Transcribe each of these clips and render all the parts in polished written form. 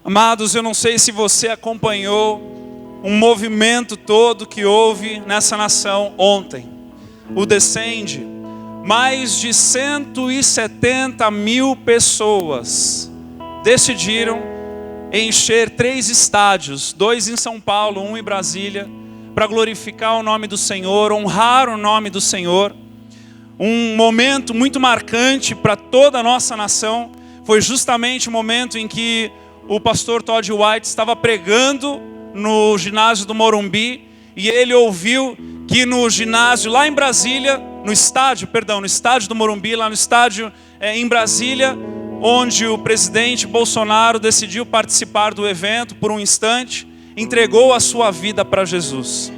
Amados, eu não sei se você acompanhou um movimento todo que houve nessa nação ontem. O Descende. Mais de 170 mil pessoas decidiram encher 3 estádios, 2 em São Paulo, 1 em Brasília, para glorificar o nome do Senhor, honrar o nome do Senhor. Um momento muito marcante para toda a nossa nação foi justamente o momento em que o pastor Todd White estava pregando no ginásio do Morumbi, e ele ouviu que no ginásio lá em Brasília, no estádio do Morumbi, lá no estádio em Brasília, onde o presidente Bolsonaro decidiu participar do evento por um instante, entregou a sua vida para Jesus.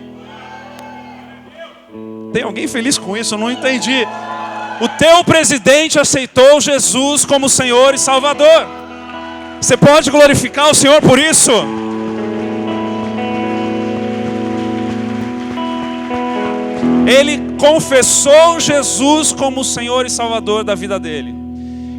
Tem alguém feliz com isso? Eu não entendi. O teu presidente aceitou Jesus como Senhor e Salvador. Você pode glorificar o Senhor por isso? Ele confessou Jesus como Senhor e Salvador da vida dele.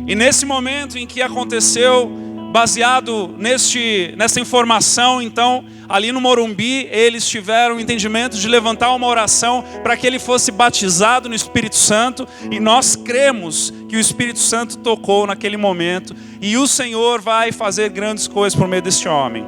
E nesse momento em que aconteceu, baseado nessa informação, então, ali no Morumbi, eles tiveram o entendimento de levantar uma oração para que ele fosse batizado no Espírito Santo, e nós cremos que o Espírito Santo tocou naquele momento, e o Senhor vai fazer grandes coisas por meio deste homem.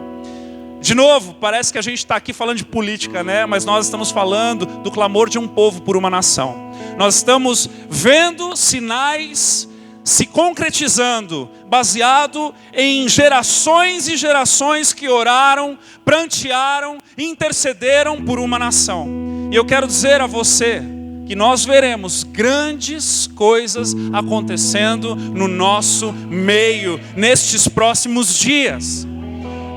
De novo, parece que a gente está aqui falando de política, né? Mas nós estamos falando do clamor de um povo por uma nação. Nós estamos vendo sinais se concretizando, baseado em gerações e gerações que oraram, prantearam, intercederam por uma nação. E eu quero dizer a você que nós veremos grandes coisas acontecendo no nosso meio nestes próximos dias.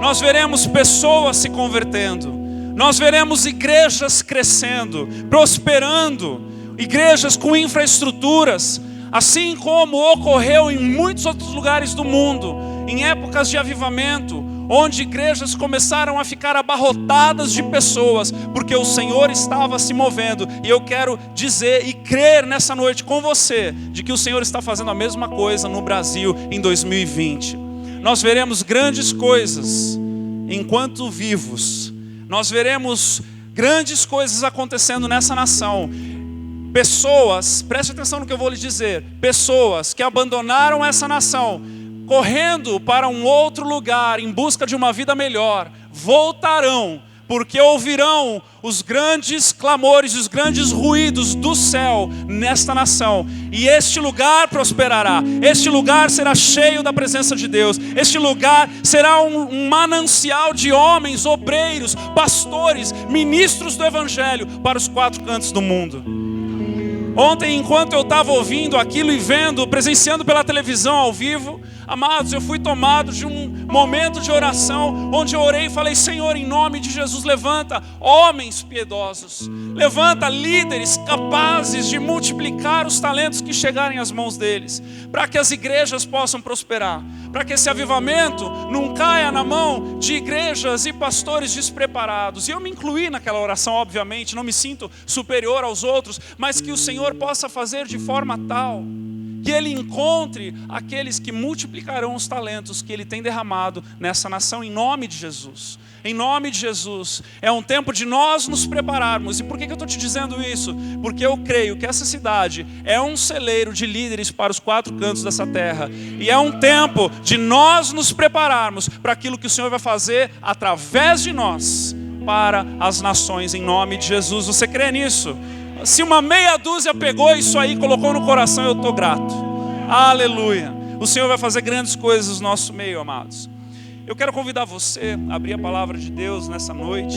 Nós veremos pessoas se convertendo, nós veremos igrejas crescendo, prosperando, igrejas com infraestruturas, assim como ocorreu em muitos outros lugares do mundo, em épocas de avivamento, onde igrejas começaram a ficar abarrotadas de pessoas, porque o Senhor estava se movendo. E eu quero dizer e crer nessa noite com você, de que o Senhor está fazendo a mesma coisa no Brasil em 2020. Nós veremos grandes coisas enquanto vivos. Nós veremos grandes coisas acontecendo nessa nação. Pessoas, preste atenção no que eu vou lhe dizer, pessoas que abandonaram essa nação, correndo para um outro lugar em busca de uma vida melhor, voltarão, porque ouvirão os grandes clamores, os grandes ruídos do céu nesta nação, e este lugar prosperará, este lugar será cheio da presença de Deus, este lugar será um manancial de homens, obreiros, pastores, ministros do Evangelho para os 4 cantos do mundo. Ontem, enquanto eu estava ouvindo aquilo e vendo, presenciando pela televisão ao vivo, amados, eu fui tomado de um momento de oração, onde eu orei e falei: Senhor, em nome de Jesus, levanta homens piedosos, levanta líderes capazes de multiplicar os talentos que chegarem às mãos deles, para que as igrejas possam prosperar, para que esse avivamento não caia na mão de igrejas e pastores despreparados. E eu me incluí naquela oração, obviamente, não me sinto superior aos outros, mas que o Senhor possa fazer de forma tal que Ele encontre aqueles que multiplicarão os talentos que Ele tem derramado nessa nação, em nome de Jesus. Em nome de Jesus. É um tempo de nós nos prepararmos. E por que eu estou te dizendo isso? Porque eu creio que essa cidade é um celeiro de líderes para os 4 cantos dessa terra. E é um tempo de nós nos prepararmos para aquilo que o Senhor vai fazer através de nós para as nações, em nome de Jesus. Você crê nisso? Se uma meia dúzia pegou isso aí e colocou no coração, eu estou grato. Aleluia. O Senhor vai fazer grandes coisas no nosso meio, amados. Eu quero convidar você a abrir a palavra de Deus nessa noite,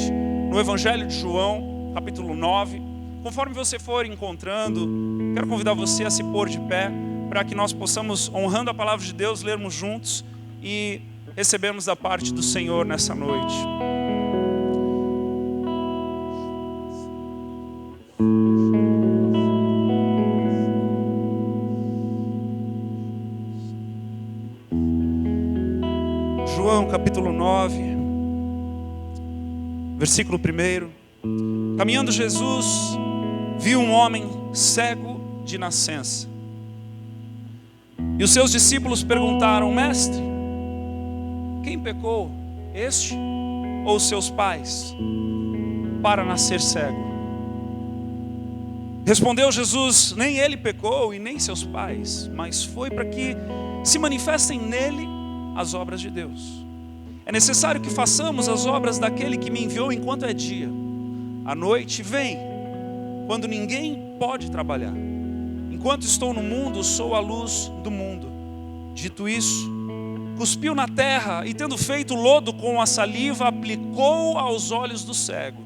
no Evangelho de João, capítulo 9. Conforme você for encontrando, quero convidar você a se pôr de pé, para que nós possamos, honrando a palavra de Deus, lermos juntos e recebermos da parte do Senhor nessa noite. João capítulo 9, versículo 1. Caminhando Jesus, viu um homem cego de nascença. E os seus discípulos perguntaram: Mestre, quem pecou, este ou seus pais, para nascer cego? Respondeu Jesus: nem ele pecou e nem seus pais, mas foi para que se manifestem nele as obras de Deus. É necessário que façamos as obras daquele que me enviou enquanto é dia. A noite vem, quando ninguém pode trabalhar. Enquanto estou no mundo, sou a luz do mundo. Dito isso, cuspiu na terra e, tendo feito lodo com a saliva, aplicou aos olhos do cego,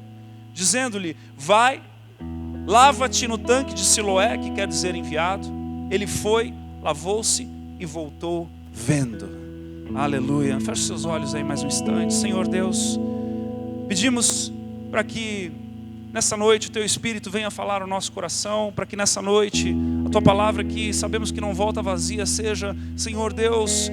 dizendo-lhe: vai, lava-te no tanque de Siloé, que quer dizer enviado. Ele foi, lavou-se e voltou vendo. Aleluia. Feche seus olhos aí mais um instante. Senhor Deus, pedimos para que nessa noite o Teu Espírito venha falar ao nosso coração, para que nessa noite a Tua palavra, que sabemos que não volta vazia, seja, Senhor Deus,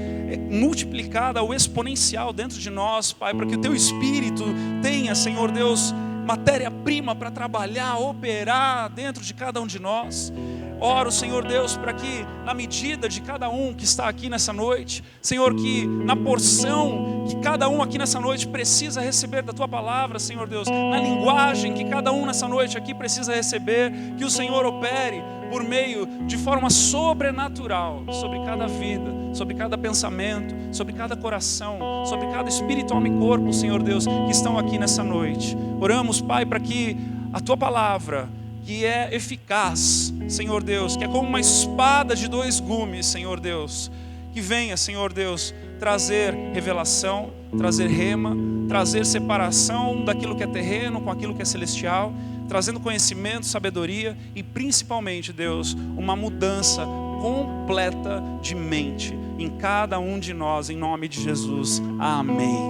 multiplicada ao exponencial dentro de nós, Pai, para que o Teu Espírito tenha, Senhor Deus, matéria-prima para trabalhar, operar dentro de cada um de nós. Oro, Senhor Deus, para que na medida de cada um que está aqui nessa noite, Senhor, que na porção que cada um aqui nessa noite precisa receber da Tua palavra, Senhor Deus, na linguagem que cada um nessa noite aqui precisa receber, que o Senhor opere por meio de forma sobrenatural sobre cada vida, sobre cada pensamento, sobre cada coração, sobre cada espírito, alma e corpo, Senhor Deus, que estão aqui nessa noite. Oramos, Pai, para que a Tua palavra, que é eficaz, Senhor Deus, que é como uma espada de dois gumes, Senhor Deus, que venha, Senhor Deus, trazer revelação, trazer rema, trazer separação daquilo que é terreno com aquilo que é celestial, trazendo conhecimento, sabedoria e principalmente, Deus, uma mudança completa de mente em cada um de nós, em nome de Jesus. Amém.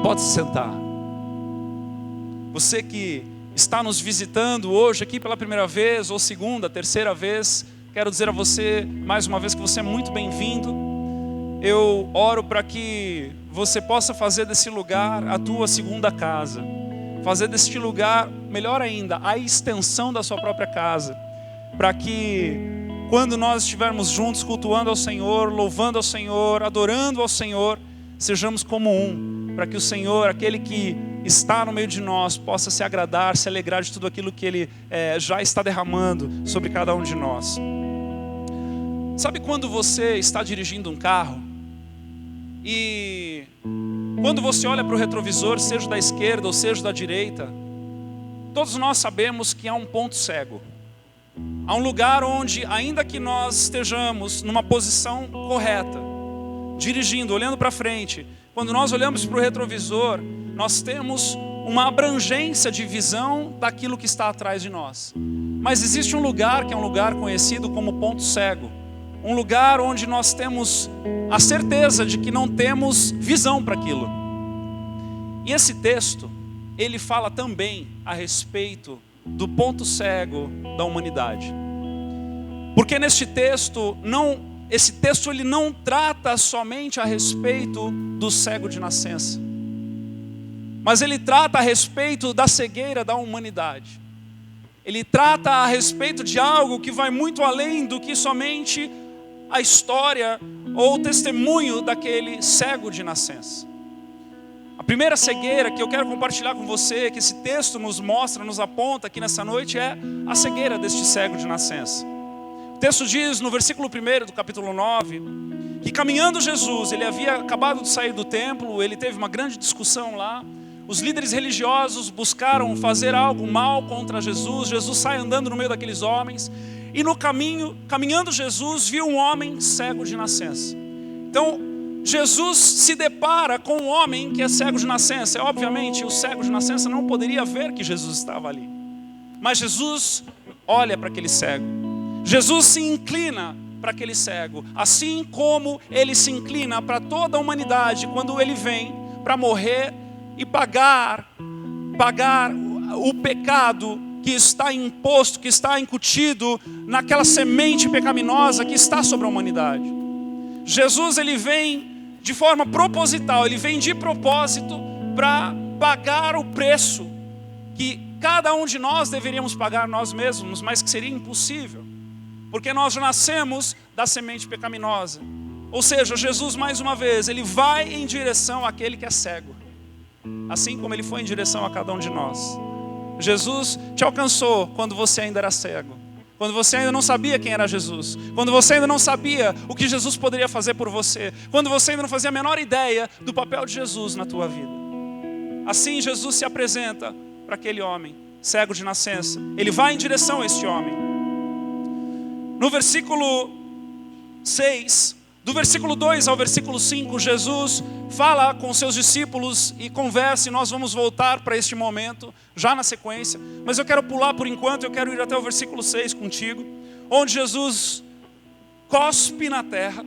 Pode se sentar. Você que está nos visitando hoje aqui pela primeira vez, ou segunda, terceira vez, quero dizer a você mais uma vez que você é muito bem-vindo. Eu oro para que você possa fazer desse lugar a tua segunda casa, fazer deste lugar, melhor ainda, a extensão da sua própria casa, para que quando nós estivermos juntos cultuando ao Senhor, louvando ao Senhor, adorando ao Senhor, sejamos como um, para que o Senhor, aquele que está no meio de nós, possa se agradar, se alegrar de tudo aquilo que Ele já está derramando sobre cada um de nós. Sabe quando você está dirigindo um carro e quando você olha para o retrovisor, seja da esquerda ou seja da direita, todos nós sabemos que há um ponto cego. Há um lugar onde, ainda que nós estejamos numa posição correta, dirigindo, olhando para frente, quando nós olhamos para o retrovisor, nós temos uma abrangência de visão daquilo que está atrás de nós. Mas existe um lugar que é um lugar conhecido como ponto cego. Um lugar onde nós temos a certeza de que não temos visão para aquilo. E esse texto, ele fala também a respeito do ponto cego da humanidade. Porque neste texto, esse texto ele não trata somente a respeito do cego de nascença, mas ele trata a respeito da cegueira da humanidade. Ele trata a respeito de algo que vai muito além do que somente a história ou o testemunho daquele cego de nascença. A primeira cegueira que eu quero compartilhar com você, que esse texto nos mostra, nos aponta aqui nessa noite, é a cegueira deste cego de nascença. O texto diz no versículo 1 do capítulo 9, que caminhando Jesus, ele havia acabado de sair do templo, ele teve uma grande discussão lá. Os líderes religiosos buscaram fazer algo mal contra Jesus. Jesus sai andando no meio daqueles homens. E no caminho, caminhando Jesus, viu um homem cego de nascença. Então, Jesus se depara com um homem que é cego de nascença. Obviamente, o cego de nascença não poderia ver que Jesus estava ali. Mas Jesus olha para aquele cego. Jesus se inclina para aquele cego. Assim como ele se inclina para toda a humanidade quando ele vem para morrer e pagar o pecado que está imposto, que está incutido naquela semente pecaminosa que está sobre a humanidade. Jesus, ele vem de forma proposital, ele vem de propósito para pagar o preço que cada um de nós deveríamos pagar nós mesmos, mas que seria impossível, porque nós já nascemos da semente pecaminosa. Ou seja, Jesus mais uma vez, ele vai em direção àquele que é cego. Assim como ele foi em direção a cada um de nós. Jesus te alcançou quando você ainda era cego. Quando você ainda não sabia quem era Jesus. Quando você ainda não sabia o que Jesus poderia fazer por você. Quando você ainda não fazia a menor ideia do papel de Jesus na tua vida. Assim Jesus se apresenta para aquele homem, cego de nascença. Ele vai em direção a este homem. No versículo 6, do versículo 2 ao versículo 5, Jesus fala com seus discípulos e conversa, e nós vamos voltar para este momento, já na sequência. Mas eu quero pular por enquanto, eu quero ir até o versículo 6 contigo, onde Jesus cospe na terra,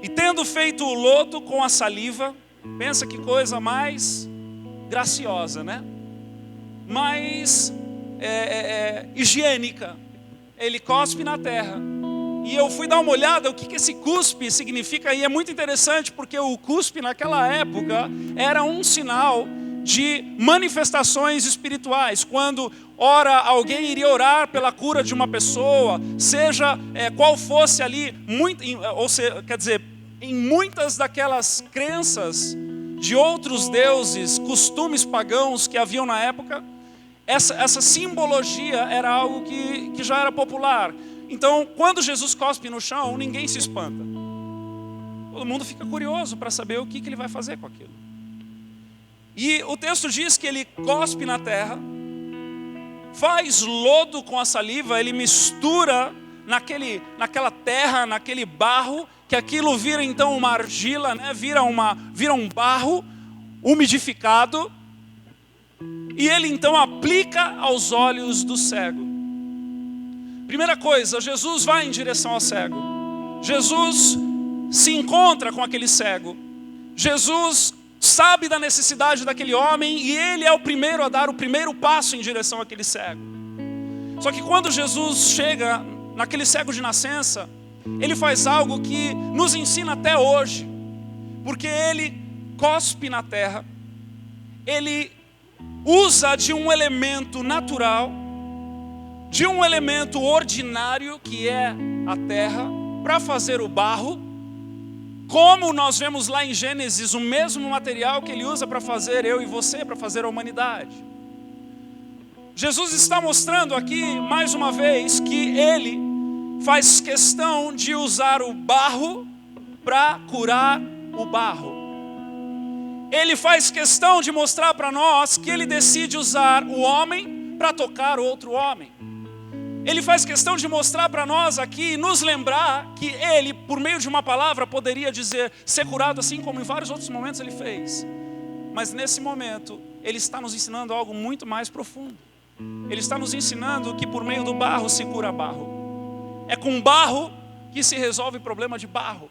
e tendo feito o lodo com a saliva, pensa que coisa mais graciosa, né? Mais higiênica. Ele cospe na terra. E eu fui dar uma olhada o que esse cuspe significa, e é muito interessante porque o cuspe naquela época era um sinal de manifestações espirituais. Quando ora alguém iria orar pela cura de uma pessoa, seja qual fosse ali, em muitas daquelas crenças de outros deuses, costumes pagãos que haviam na época, essa simbologia era algo que já era popular. Então, quando Jesus cospe no chão, ninguém se espanta. Todo mundo fica curioso para saber o que ele vai fazer com aquilo. E o texto diz que ele cospe na terra, faz lodo com a saliva, ele mistura naquela terra, naquele barro, que aquilo vira então uma argila, né? vira um barro umidificado, e ele então aplica aos olhos do cego. Primeira coisa, Jesus vai em direção ao cego. Jesus se encontra com aquele cego. Jesus sabe da necessidade daquele homem e ele é o primeiro a dar o primeiro passo em direção àquele cego. Só que quando Jesus chega naquele cego de nascença, ele faz algo que nos ensina até hoje. Porque ele cospe na terra, ele usa de um elemento natural, de um elemento ordinário que é a terra, para fazer o barro, como nós vemos lá em Gênesis, o mesmo material que ele usa para fazer eu e você, para fazer a humanidade. Jesus está mostrando aqui, mais uma vez, que ele faz questão de usar o barro para curar o barro. Ele faz questão de mostrar para nós que ele decide usar o homem para tocar outro homem. Ele faz questão de mostrar para nós aqui, nos lembrar que ele, por meio de uma palavra, poderia dizer, ser curado, assim como em vários outros momentos ele fez. Mas nesse momento, ele está nos ensinando algo muito mais profundo. Ele está nos ensinando que por meio do barro se cura barro. É com barro que se resolve o problema de barro.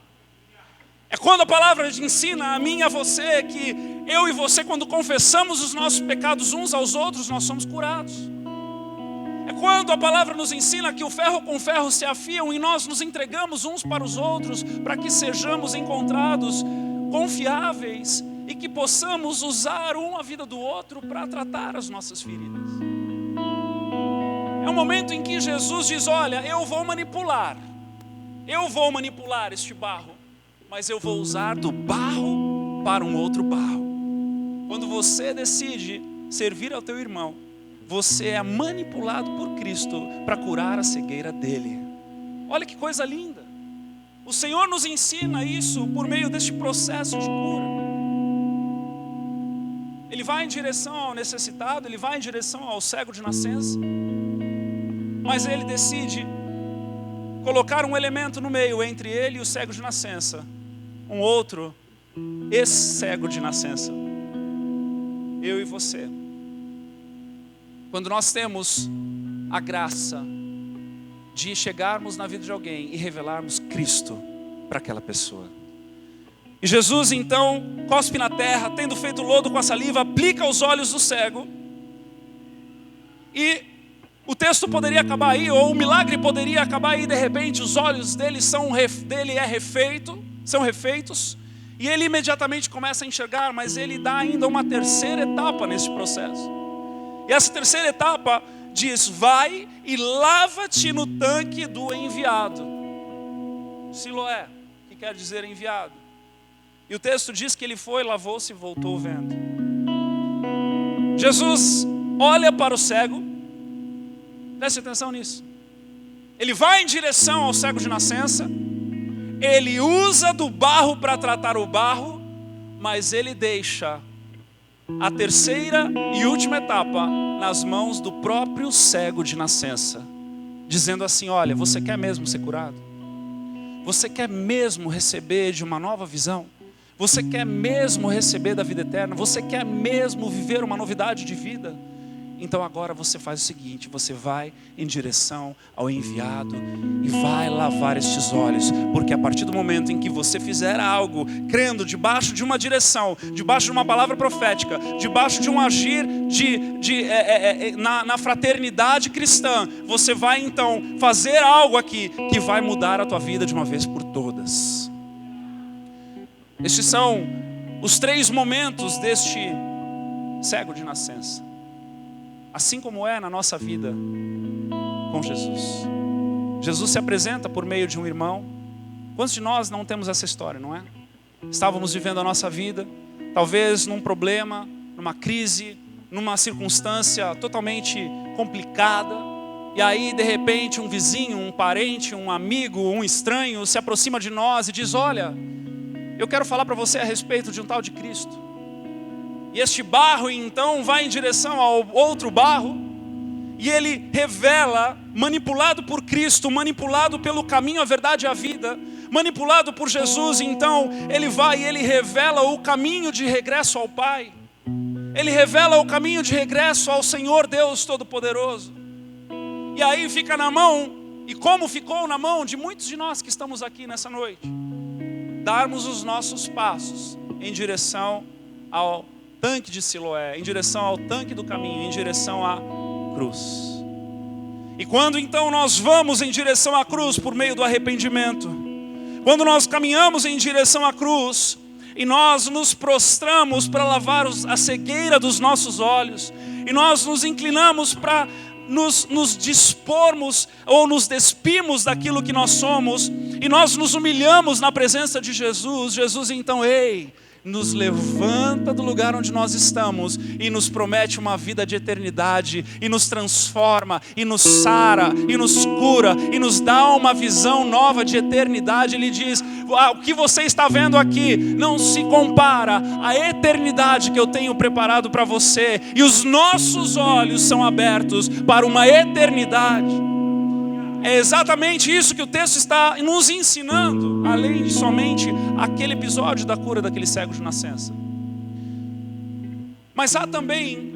É quando a palavra ensina a mim e a você que eu e você, quando confessamos os nossos pecados uns aos outros, nós somos curados. É quando a palavra nos ensina que o ferro com ferro se afiam e nós nos entregamos uns para os outros, para que sejamos encontrados confiáveis e que possamos usar a vida do outro para tratar as nossas feridas. É um momento em que Jesus diz, olha, eu vou manipular este barro, mas eu vou usar do barro para um outro barro. Quando você decide servir ao teu irmão, você é manipulado por Cristo para curar a cegueira dele. Olha que coisa linda. O Senhor nos ensina isso por meio deste processo de cura. Ele vai em direção ao necessitado, ele vai em direção ao cego de nascença, mas ele decide colocar um elemento no meio entre ele e o cego de nascença, um outro ex-cego de nascença, eu e você. Quando nós temos a graça de chegarmos na vida de alguém e revelarmos Cristo para aquela pessoa. E Jesus então cospe na terra, tendo feito lodo com a saliva, aplica aos olhos do cego. E o texto poderia acabar aí, ou o milagre poderia acabar aí, de repente os olhos dele são refeitos, e ele imediatamente começa a enxergar, mas ele dá ainda uma terceira etapa nesse processo. E essa terceira etapa diz, vai e lava-te no tanque do enviado. Siloé. quer dizer enviado. E o texto diz que ele foi, lavou-se e voltou vendo. Jesus olha para o cego, preste atenção nisso. Ele vai em direção ao cego de nascença, ele usa do barro para tratar o barro, mas ele deixa a terceira e última etapa nas mãos do próprio cego de nascença, dizendo assim: olha, você quer mesmo ser curado? Você quer mesmo receber de uma nova visão? Você quer mesmo receber da vida eterna? Você quer mesmo viver uma novidade de vida? Então agora você faz o seguinte: você vai em direção ao enviado e vai lavar estes olhos, porque a partir do momento em que você fizer algo, crendo debaixo de uma direção, debaixo de uma palavra profética, debaixo de um agir na fraternidade cristã, você vai então fazer algo aqui que vai mudar a tua vida de uma vez por todas. Estes são os 3 momentos deste cego de nascença. Assim como é na nossa vida com Jesus. Jesus se apresenta por meio de um irmão. Quantos de nós não temos essa história, não é? Estávamos vivendo a nossa vida, talvez num problema, numa crise, numa circunstância totalmente complicada. E aí, de repente, um vizinho, um parente, um amigo, um estranho se aproxima de nós e diz: olha, eu quero falar para você a respeito de um tal de Cristo. E este barro então vai em direção ao outro barro, e ele revela, manipulado por Cristo, manipulado pelo caminho, a verdade e a vida, manipulado por Jesus, então ele vai e ele revela o caminho de regresso ao Pai. Ele revela o caminho de regresso ao Senhor Deus Todo-Poderoso. E aí fica na mão, e como ficou na mão de muitos de nós que estamos aqui nessa noite, darmos os nossos passos em direção ao tanque de Siloé, em direção ao tanque do caminho, em direção à cruz. E quando então nós vamos em direção à cruz por meio do arrependimento, quando nós caminhamos em direção à cruz e nós nos prostramos para lavar a cegueira dos nossos olhos, e nós nos inclinamos para nos dispormos ou nos despimos daquilo que nós somos, e nós nos humilhamos na presença de Jesus, Jesus então, nos levanta do lugar onde nós estamos e nos promete uma vida de eternidade, e nos transforma, e nos sara, e nos cura, e nos dá uma visão nova de eternidade. Ele diz: o que você está vendo aqui não se compara à eternidade que eu tenho preparado para você, e os nossos olhos são abertos para uma eternidade. É exatamente isso que o texto está nos ensinando, além de somente aquele episódio da cura daquele cego de nascença. Mas há também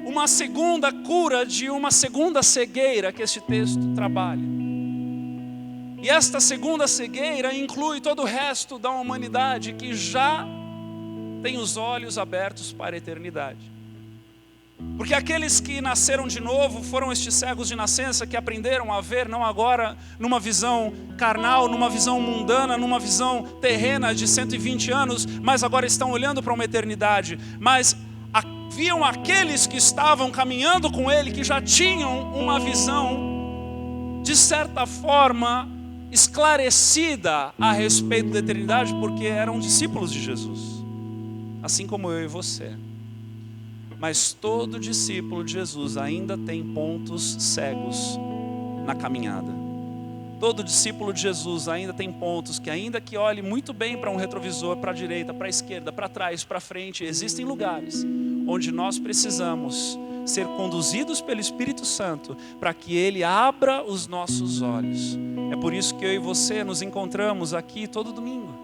uma segunda cura de uma segunda cegueira que este texto trabalha. E esta segunda cegueira inclui todo o resto da humanidade que já tem os olhos abertos para a eternidade. Porque aqueles que nasceram de novo foram estes cegos de nascença que aprenderam a ver não agora numa visão carnal, numa visão mundana, numa visão terrena de 120 anos, mas agora estão olhando para uma eternidade. Mas haviam aqueles que estavam caminhando com ele, que já tinham uma visão, de certa forma, esclarecida a respeito da eternidade, porque eram discípulos de Jesus, assim como eu e você. Mas todo discípulo de Jesus ainda tem pontos cegos na caminhada. Todo discípulo de Jesus ainda tem pontos que, ainda que olhe muito bem para um retrovisor, para a direita, para a esquerda, para trás, para frente, existem lugares onde nós precisamos ser conduzidos pelo Espírito Santo para que Ele abra os nossos olhos. É por isso que eu e você nos encontramos aqui todo domingo.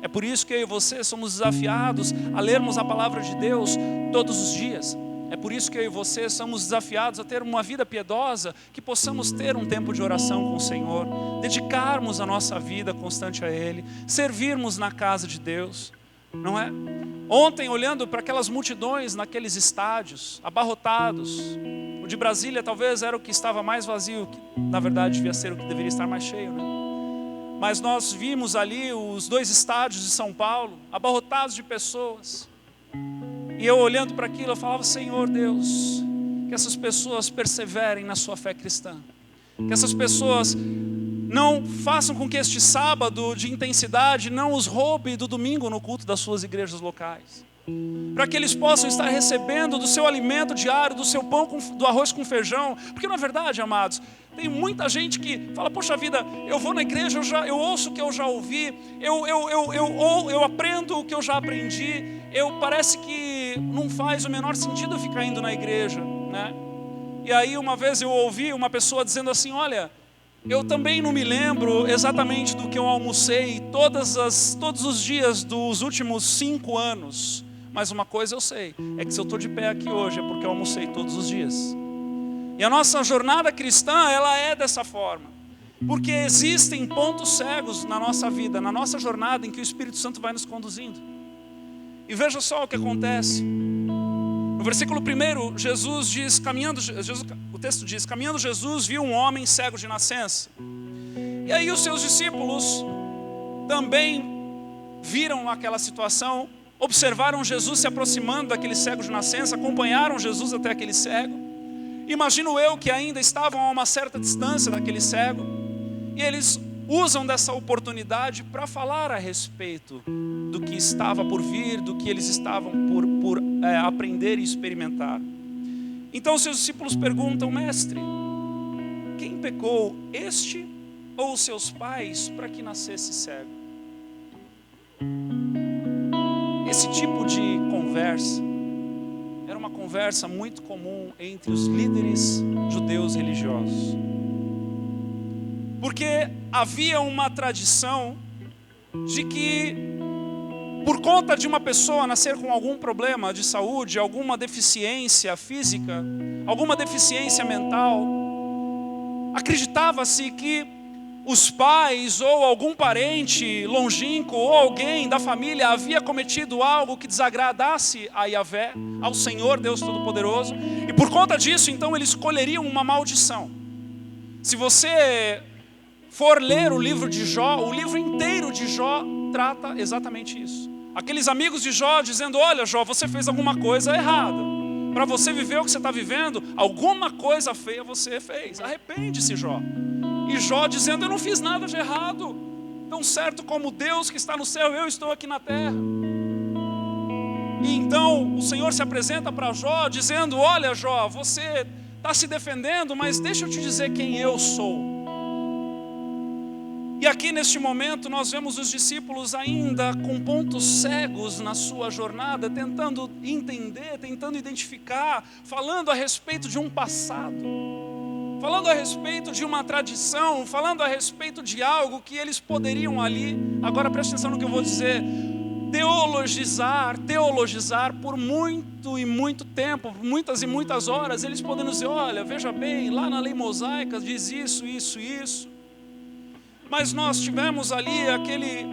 É por isso que eu e você somos desafiados a lermos a palavra de Deus todos os dias. É por isso que eu e você somos desafiados a ter uma vida piedosa, que possamos ter um tempo de oração com o Senhor, dedicarmos a nossa vida constante a Ele, servirmos na casa de Deus, não é? Ontem, olhando para aquelas multidões naqueles estádios, abarrotados, o de Brasília talvez era o que estava mais vazio, que na verdade devia ser o que deveria estar mais cheio, né? Mas nós vimos ali os 2 estádios de São Paulo, abarrotados de pessoas. E eu olhando para aquilo, eu falava: Senhor Deus, que essas pessoas perseverem na sua fé cristã. Que essas pessoas não façam com que este sábado de intensidade não os roube do domingo no culto das suas igrejas locais. Para que eles possam estar recebendo do seu alimento diário, do seu pão, do arroz com feijão. Porque na verdade, amados, tem muita gente que fala, poxa vida, eu vou na igreja, eu ouço o que eu já ouvi, eu aprendo o que eu já aprendi, parece que não faz o menor sentido eu ficar indo na igreja, né? E aí uma vez eu ouvi uma pessoa dizendo assim, olha, eu também não me lembro exatamente do que eu almocei todos os dias dos últimos 5 anos. Mas uma coisa eu sei, é que se eu estou de pé aqui hoje é porque eu almocei todos os dias. E a nossa jornada cristã, ela é dessa forma. Porque existem pontos cegos na nossa vida, na nossa jornada, em que o Espírito Santo vai nos conduzindo. E veja só o que acontece. No versículo 1, Jesus diz, o texto diz, caminhando Jesus viu um homem cego de nascença. E aí os seus discípulos também viram aquela situação, observaram Jesus se aproximando daquele cego de nascença, acompanharam Jesus até aquele cego. Imagino eu que ainda estavam a uma certa distância daquele cego, e eles usam dessa oportunidade para falar a respeito do que estava por vir, do que eles estavam por aprender e experimentar. Então seus discípulos perguntam, mestre, quem pecou, este ou os seus pais, para que nascesse cego? Esse tipo de conversa era uma conversa muito comum entre os líderes judeus religiosos. Porque havia uma tradição de que, por conta de uma pessoa nascer com algum problema de saúde, alguma deficiência física, alguma deficiência mental, acreditava-se que os pais ou algum parente longínquo ou alguém da família havia cometido algo que desagradasse a Yahvé, ao Senhor Deus Todo-Poderoso, e por conta disso, então, eles colheriam uma maldição. Se você for ler o livro de Jó, o livro inteiro de Jó trata exatamente isso. Aqueles amigos de Jó dizendo, olha Jó, você fez alguma coisa errada. Para você viver o que você está vivendo, alguma coisa feia você fez. Arrepende-se, Jó. E Jó dizendo, eu não fiz nada de errado. Tão certo como Deus que está no céu, eu estou aqui na terra. E então o Senhor se apresenta para Jó dizendo, olha Jó, você está se defendendo, mas deixa eu te dizer quem eu sou. E aqui neste momento nós vemos os discípulos ainda com pontos cegos na sua jornada, tentando entender, tentando identificar, falando a respeito de um passado, falando a respeito de uma tradição, falando a respeito de algo que eles poderiam ali, agora preste atenção no que eu vou dizer, teologizar por muito e muito tempo, por muitas e muitas horas, eles podendo dizer, olha, veja bem, lá na lei mosaica diz isso, isso, isso. Mas nós tivemos ali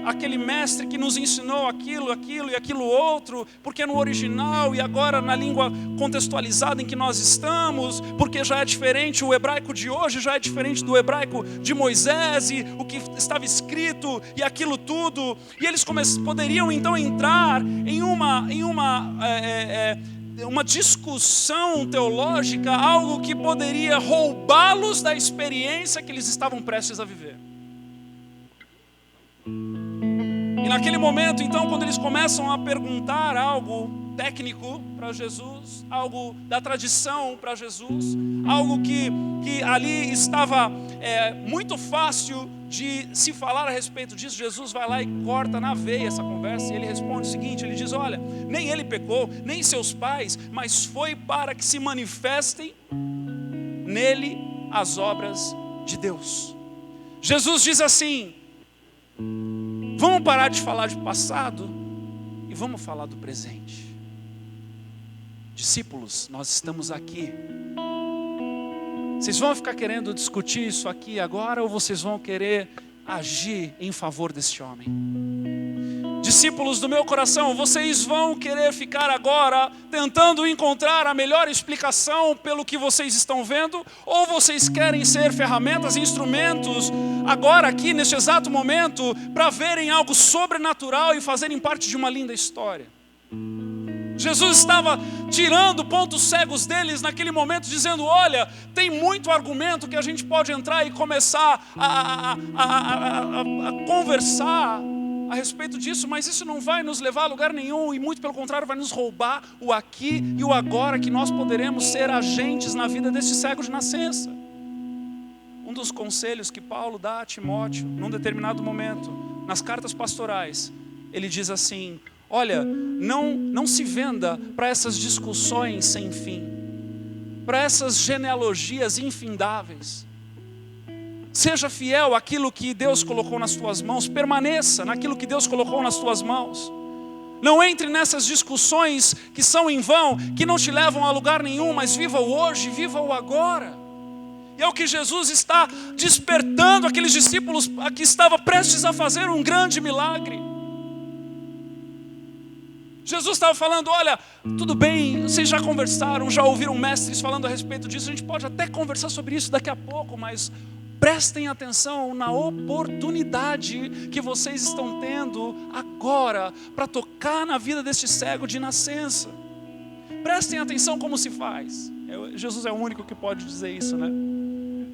aquele mestre que nos ensinou aquilo e aquilo outro, porque no original e agora na língua contextualizada em que nós estamos, porque já é diferente, o hebraico de hoje já é diferente do hebraico de Moisés e o que estava escrito e aquilo tudo. E eles poderiam então entrar em uma discussão teológica, algo que poderia roubá-los da experiência que eles estavam prestes a viver. E naquele momento, então, quando eles começam a perguntar algo técnico para Jesus, algo da tradição para Jesus, algo que ali estava muito fácil de se falar a respeito disso, Jesus vai lá e corta na veia essa conversa, e ele responde o seguinte, ele diz, olha, nem ele pecou, nem seus pais, mas foi para que se manifestem nele as obras de Deus. Jesus diz assim, vamos parar de falar de passado e vamos falar do presente. Discípulos, nós estamos aqui. Vocês vão ficar querendo discutir isso aqui agora ou vocês vão querer agir em favor desse homem? Discípulos do meu coração, vocês vão querer ficar agora tentando encontrar a melhor explicação pelo que vocês estão vendo? Ou vocês querem ser ferramentas e instrumentos agora aqui neste exato momento para verem algo sobrenatural e fazerem parte de uma linda história? Jesus estava tirando pontos cegos deles naquele momento, dizendo: olha, tem muito argumento que a gente pode entrar e começar a conversar a respeito disso, mas isso não vai nos levar a lugar nenhum, e muito pelo contrário, vai nos roubar o aqui e o agora, que nós poderemos ser agentes na vida deste cego de nascença. Um dos conselhos que Paulo dá a Timóteo, num determinado momento, nas cartas pastorais, ele diz assim: olha, não se venda para essas discussões sem fim, para essas genealogias infindáveis. Seja fiel àquilo que Deus colocou nas tuas mãos, permaneça naquilo que Deus colocou nas tuas mãos. Não entre nessas discussões que são em vão, que não te levam a lugar nenhum, mas viva o hoje, viva o agora. E é o que Jesus está despertando aqueles discípulos que estavam prestes a fazer um grande milagre. Jesus estava falando: olha, tudo bem, vocês já conversaram, já ouviram mestres falando a respeito disso, a gente pode até conversar sobre isso daqui a pouco, mas prestem atenção na oportunidade que vocês estão tendo agora para tocar na vida deste cego de nascença. Prestem atenção como se faz. Jesus é o único que pode dizer isso, né?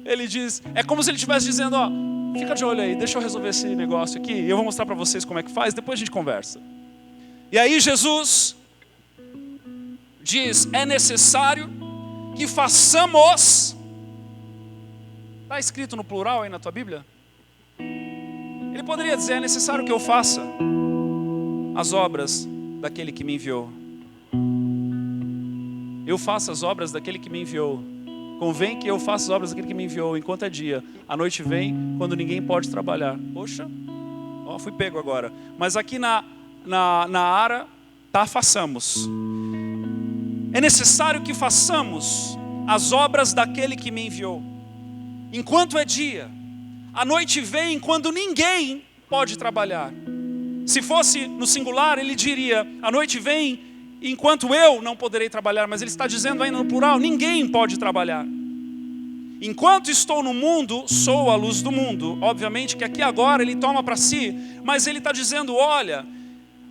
Ele diz, é como se ele estivesse dizendo: ó, fica de olho aí, deixa eu resolver esse negócio aqui, eu vou mostrar para vocês como é que faz, depois a gente conversa. E aí Jesus diz: é necessário que façamos. Está escrito no plural aí na tua Bíblia? Ele poderia dizer: é necessário que eu faça as obras daquele que me enviou. Eu faço as obras daquele que me enviou. Convém que eu faça as obras daquele que me enviou enquanto é dia. A noite vem quando ninguém pode trabalhar. Poxa, ó, fui pego agora. Mas aqui na área tá: façamos. É necessário que façamos as obras daquele que me enviou. Enquanto é dia, a noite vem quando ninguém pode trabalhar. Se fosse no singular, ele diria: a noite vem enquanto eu não poderei trabalhar. Mas ele está dizendo ainda no plural: ninguém pode trabalhar. Enquanto estou no mundo, sou a luz do mundo. Obviamente que aqui agora ele toma para si, mas ele está dizendo: olha,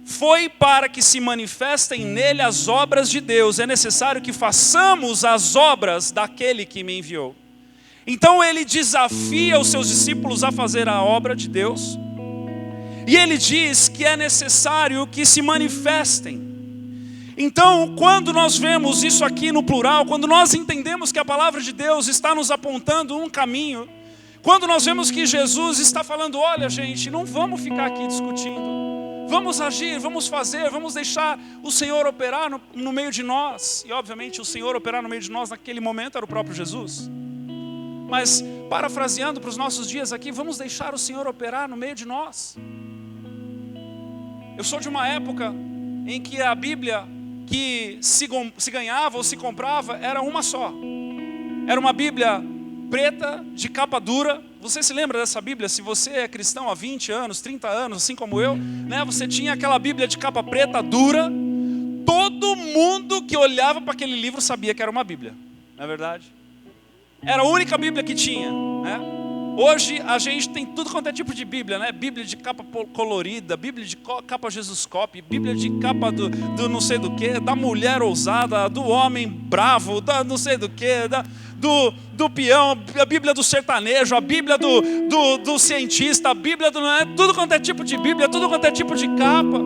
foi para que se manifestem nele as obras de Deus. É necessário que façamos as obras daquele que me enviou. Então ele desafia os seus discípulos a fazer a obra de Deus. E ele diz que é necessário que se manifestem. Então, quando nós vemos isso aqui no plural, quando nós entendemos que a palavra de Deus está nos apontando um caminho, quando nós vemos que Jesus está falando: olha gente, não vamos ficar aqui discutindo, vamos agir, vamos fazer, vamos deixar o Senhor operar no meio de nós. E obviamente o Senhor operar no meio de nós naquele momento era o próprio Jesus. Mas parafraseando para os nossos dias aqui, vamos deixar o Senhor operar no meio de nós. Eu sou de uma época em que a Bíblia que se ganhava ou se comprava era uma só. Era uma Bíblia preta, de capa dura. Você se lembra dessa Bíblia? Se você é cristão há 20 anos, 30 anos, assim como eu, né? Você tinha aquela Bíblia de capa preta, dura. Todo mundo que olhava para aquele livro sabia que era uma Bíblia, não é verdade? Era a única Bíblia que tinha, né? Hoje a gente tem tudo quanto é tipo de Bíblia, né? Bíblia de capa colorida, Bíblia de capa Jesuscope, Bíblia de capa do não sei do que, da mulher ousada, do homem bravo, da não sei do que, do peão, a Bíblia do sertanejo, a Bíblia do cientista, a Bíblia do... tudo quanto é tipo de Bíblia, tudo quanto é tipo de capa.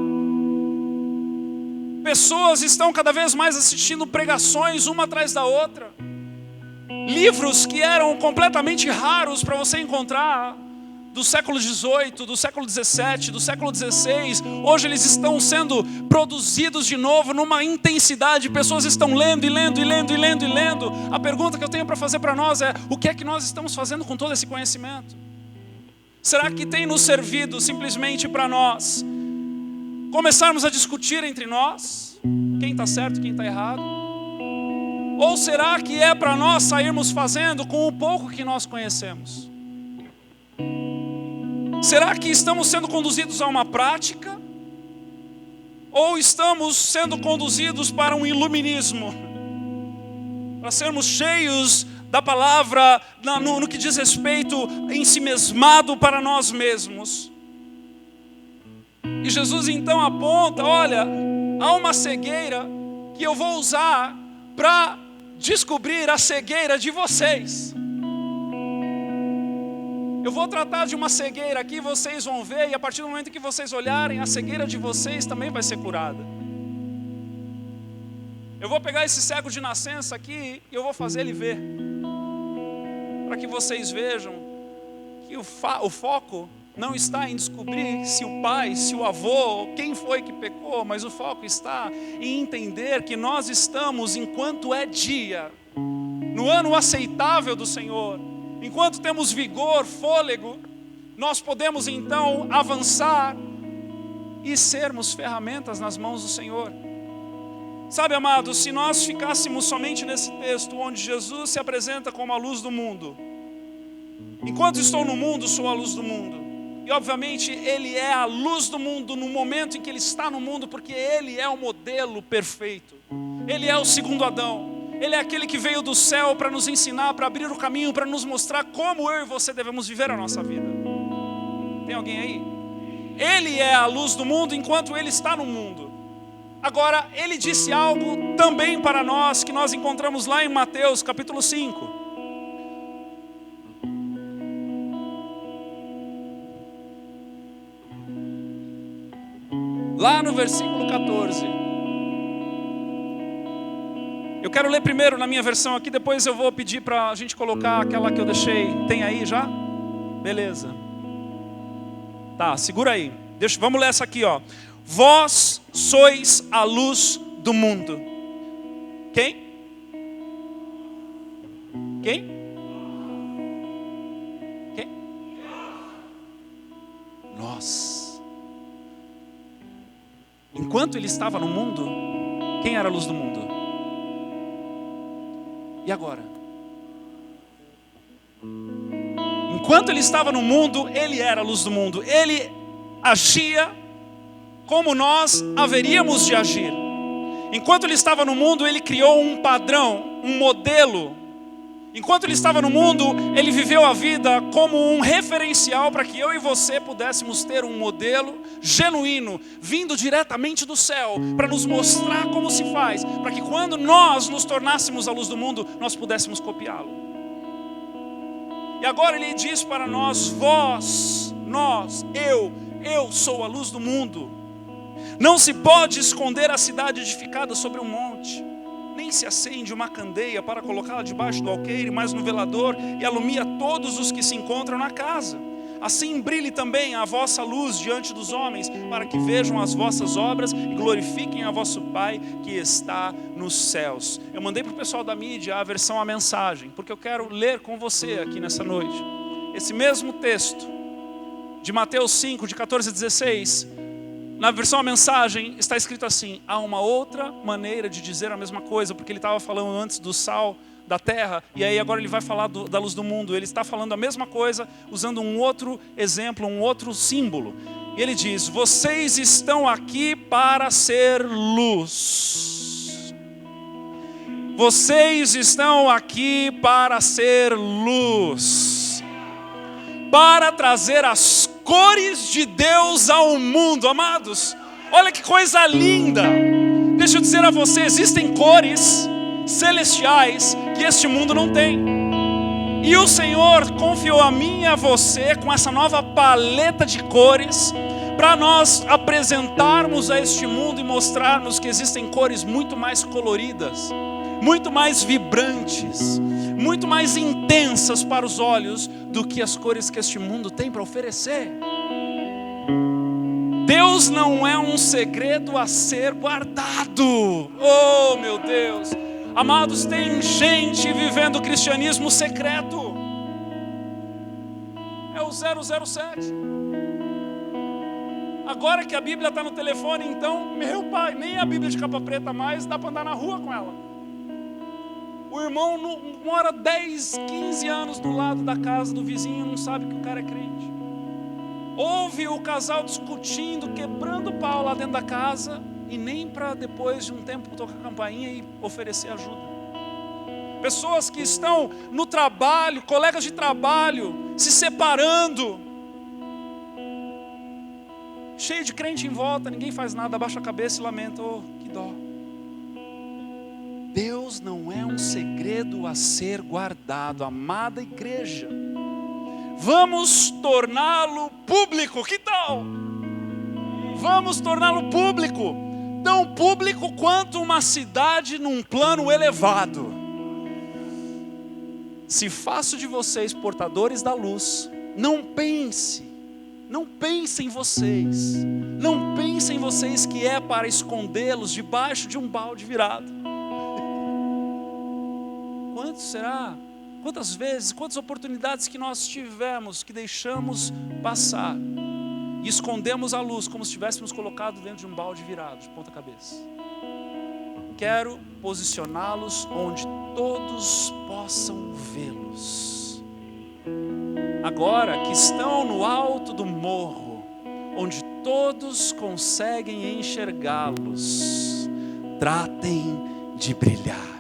Pessoas estão cada vez mais assistindo pregações uma atrás da outra. Livros que eram completamente raros para você encontrar, do século XVIII, do século XVII, do século XVI, hoje eles estão sendo produzidos de novo numa intensidade. Pessoas estão lendo e lendo e lendo e lendo e lendo. A pergunta que eu tenho para fazer para nós é: o que é que nós estamos fazendo com todo esse conhecimento? Será que tem nos servido simplesmente para nós começarmos a discutir entre nós quem está certo e quem está errado? Ou será que é para nós sairmos fazendo com o pouco que nós conhecemos? Será que estamos sendo conduzidos a uma prática? Ou estamos sendo conduzidos para um iluminismo? Para sermos cheios da palavra no que diz respeito em si mesmado para nós mesmos? E Jesus então aponta, olha, há uma cegueira que eu vou usar para descobrir a cegueira de vocês. Eu vou tratar de uma cegueira aqui, vocês vão ver, e a partir do momento que vocês olharem, a cegueira de vocês também vai ser curada. Eu vou pegar esse cego de nascença aqui e eu vou fazer ele ver. Para que vocês vejam que o foco não está em descobrir se o pai, se o avô, quem foi que pecou, mas o foco está em entender que nós estamos, enquanto é dia, no ano aceitável do Senhor, enquanto temos vigor, fôlego, nós podemos então avançar e sermos ferramentas nas mãos do Senhor. Sabe, amados, se nós ficássemos somente nesse texto, onde Jesus se apresenta como a luz do mundo, enquanto estou no mundo, sou a luz do mundo. E obviamente Ele é a luz do mundo no momento em que Ele está no mundo, porque Ele é o modelo perfeito. Ele é o segundo Adão. Ele é aquele que veio do céu para nos ensinar, para abrir o caminho, para nos mostrar como eu e você devemos viver a nossa vida. Tem alguém aí? Ele é a luz do mundo enquanto Ele está no mundo. Agora, Ele disse algo também para nós, que nós encontramos lá em Mateus capítulo 5. Lá no versículo 14. Eu quero ler primeiro na minha versão aqui, depois eu vou pedir para a gente colocar aquela que eu deixei. Tem aí já? Beleza. Tá, segura aí. Vamos ler essa aqui, ó. Vós sois a luz do mundo. Quem? Quem? Quem? Nós. Enquanto Ele estava no mundo, quem era a luz do mundo? E agora? Enquanto Ele estava no mundo, Ele era a luz do mundo. Ele agia como nós haveríamos de agir. Enquanto Ele estava no mundo, Ele criou um padrão, um modelo. Enquanto Ele estava no mundo, Ele viveu a vida como um referencial para que eu e você pudéssemos ter um modelo genuíno, vindo diretamente do céu, para nos mostrar como se faz, para que quando nós nos tornássemos a luz do mundo, nós pudéssemos copiá-lo. E agora Ele diz para nós, vós, nós, eu sou a luz do mundo. Não se pode esconder a cidade edificada sobre um monte, nem se acende uma candeia para colocá-la debaixo do alqueire, mas no velador, e alumia todos os que se encontram na casa. Assim brilhe também a vossa luz diante dos homens, para que vejam as vossas obras e glorifiquem a vosso Pai que está nos céus. Eu mandei para o pessoal da mídia a versão A Mensagem, porque eu quero ler com você aqui nessa noite. Esse mesmo texto, de Mateus 5, de 14 a 16, na versão A Mensagem está escrito assim: há uma outra maneira de dizer a mesma coisa, porque ele estava falando antes do sal da terra, e aí agora ele vai falar da luz do mundo. Ele está falando a mesma coisa, usando um outro exemplo, um outro símbolo. E ele diz: vocês estão aqui para ser luz. Vocês estão aqui para ser luz, para trazer as cores de Deus ao mundo. Amados, olha que coisa linda. Deixa eu dizer a você, existem cores celestiais que este mundo não tem. E o Senhor confiou a mim e a você com essa nova paleta de cores, para nós apresentarmos a este mundo e mostrarmos que existem cores muito mais coloridas, muito mais vibrantes, muito mais intensas para os olhos do que as cores que este mundo tem para oferecer. Deus não é um segredo a ser guardado. Oh, meu Deus. Amados, tem gente vivendo o cristianismo secreto. É o 007. Agora que a Bíblia está no telefone, então, meu pai, nem a Bíblia de capa preta mais dá para andar na rua com ela. O irmão mora 10, 15 anos do lado da casa do vizinho e não sabe que o cara é crente. Ouve o casal discutindo, quebrando o pau lá dentro da casa, e nem para depois de um tempo tocar a campainha e oferecer ajuda. Pessoas que estão no trabalho, colegas de trabalho, se separando. cheio de crente em volta, ninguém faz nada, abaixa a cabeça e lamenta, oh, que dó. Deus não é um segredo a ser guardado, amada igreja. Vamos torná-lo público, que tal? Vamos torná-lo público, tão público quanto uma cidade num plano elevado. Se faço de vocês portadores da luz, não pense em vocês, não pense em vocês que é para escondê-los debaixo de um balde virado. Quanto será? Quantas vezes, quantas oportunidades que nós tivemos, que deixamos passar, e escondemos a luz como se estivéssemos colocado dentro de um balde virado, de ponta cabeça. Quero posicioná-los onde todos possam vê-los. Agora que estão no alto do morro, onde todos conseguem enxergá-los, tratem de brilhar.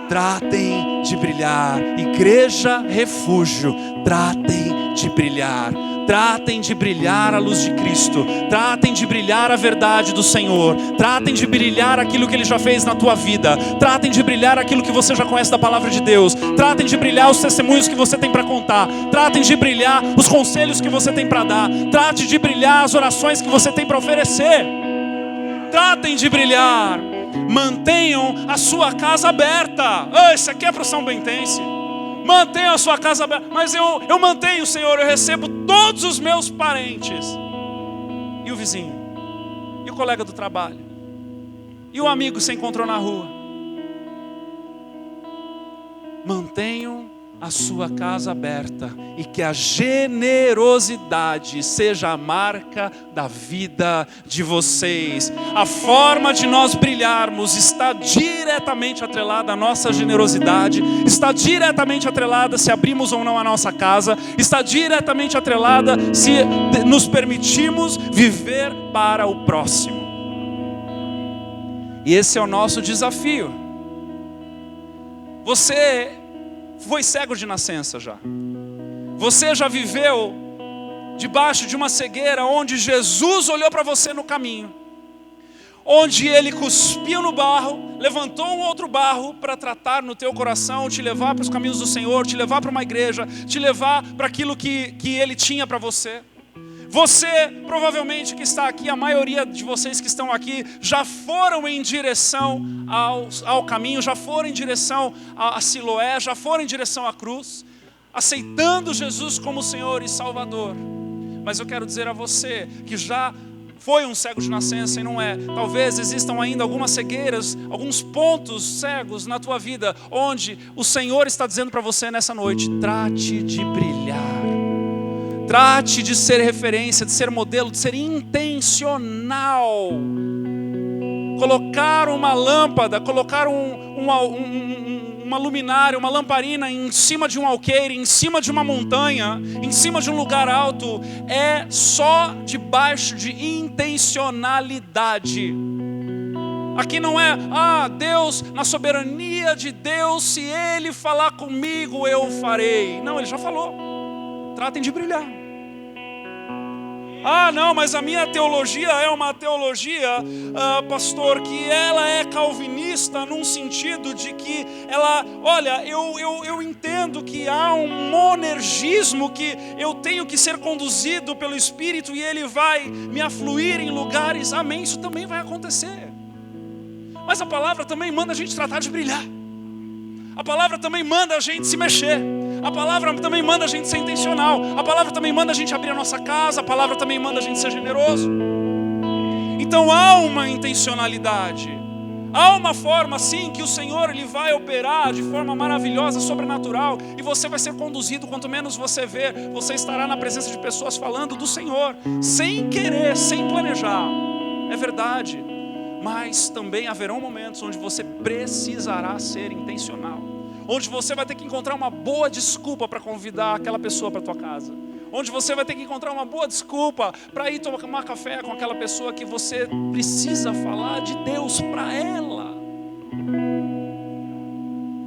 Tratem de brilhar. Igreja Refúgio, tratem de brilhar. Tratem de brilhar a luz de Cristo. Tratem de brilhar a verdade do Senhor. Tratem de brilhar aquilo que Ele já fez na tua vida. Tratem de brilhar aquilo que você já conhece da palavra de Deus. Tratem de brilhar os testemunhos que você tem para contar. Tratem de brilhar os conselhos que você tem para dar. Trate de brilhar as orações que você tem para oferecer. Tratem de brilhar. Mantenham a sua casa aberta. Isso aqui é para o São Bentense. Mantenha a sua casa aberta. Mas eu mantenho, Senhor, eu recebo todos os meus parentes. E o vizinho? E o colega do trabalho? E o amigo que você encontrou na rua? Mantenham a sua casa aberta. E que a generosidade seja a marca da vida de vocês. A forma de nós brilharmos está diretamente atrelada à nossa generosidade. Está diretamente atrelada se abrimos ou não a nossa casa. Está diretamente atrelada se nos permitimos viver para o próximo. E esse é o nosso desafio. Você foi cego de nascença já. Você já viveu debaixo de uma cegueira onde Jesus olhou para você no caminho, onde Ele cuspiu no barro, levantou um outro barro para tratar no teu coração, te levar para os caminhos do Senhor, te levar para uma igreja, te levar para aquilo que Ele tinha para você. Você, provavelmente que está aqui, a maioria de vocês que estão aqui, já foram em direção ao caminho, já foram em direção a Siloé, já foram em direção à cruz, aceitando Jesus como Senhor e Salvador. Mas eu quero dizer a você que já foi um cego de nascença e não é. Talvez existam ainda algumas cegueiras, alguns pontos cegos na tua vida, onde o Senhor está dizendo para você nessa noite: trate de brilhar. Trate de ser referência, de ser modelo, de ser intencional. Colocar uma lâmpada, colocar uma luminária, uma lamparina em cima de um alqueire, em cima de uma montanha, em cima de um lugar alto, é só debaixo de intencionalidade. Aqui não é, Deus, na soberania de Deus, se Ele falar comigo, eu farei. Não, Ele já falou. Tratem de brilhar. Não, mas a minha teologia é uma teologia, pastor, que ela é calvinista num sentido de que ela, olha, eu entendo que há um monergismo, que eu tenho que ser conduzido pelo Espírito e Ele vai me afluir em lugares. Amém, isso também vai acontecer. Mas a palavra também manda a gente tratar de brilhar. A palavra também manda a gente se mexer. A palavra também manda a gente ser intencional. A palavra também manda a gente abrir a nossa casa. A palavra também manda a gente ser generoso. Então há uma intencionalidade. Há uma forma sim que o Senhor Ele vai operar de forma maravilhosa, sobrenatural. E você vai ser conduzido, quanto menos você ver, você estará na presença de pessoas falando do Senhor, sem querer, sem planejar. É verdade. Mas também haverão momentos onde você precisará ser intencional. Onde você vai ter que encontrar uma boa desculpa para convidar aquela pessoa para a tua casa. Onde você vai ter que encontrar uma boa desculpa para ir tomar café com aquela pessoa que você precisa falar de Deus para ela.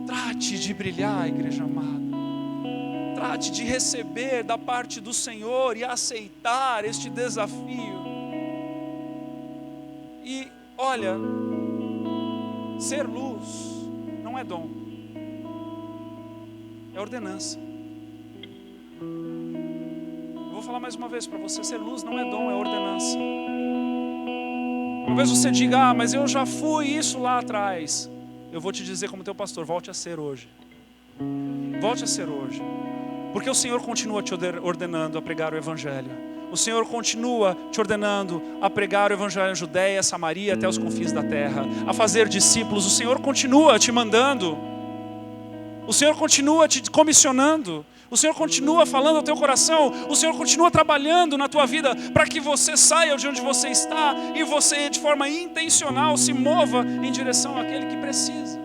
Trate de brilhar, igreja amada. trate de receber da parte do Senhor e aceitar este desafio. E olha, ser luz não é dom, é ordenança. Eu vou falar mais uma vez para você: ser luz não é dom, é ordenança. Talvez você diga: mas eu já fui isso lá atrás. Eu vou te dizer como teu pastor: volte a ser hoje. Volte a ser hoje. Porque o Senhor continua te ordenando a pregar o Evangelho. O Senhor continua te ordenando a pregar o Evangelho em Judeia, Samaria, até os confins da terra, a fazer discípulos. O Senhor continua te mandando. O Senhor continua te comissionando. O Senhor continua falando ao teu coração. O Senhor continua trabalhando na tua vida para que você saia de onde você está e você, de forma intencional, se mova em direção àquele que precisa.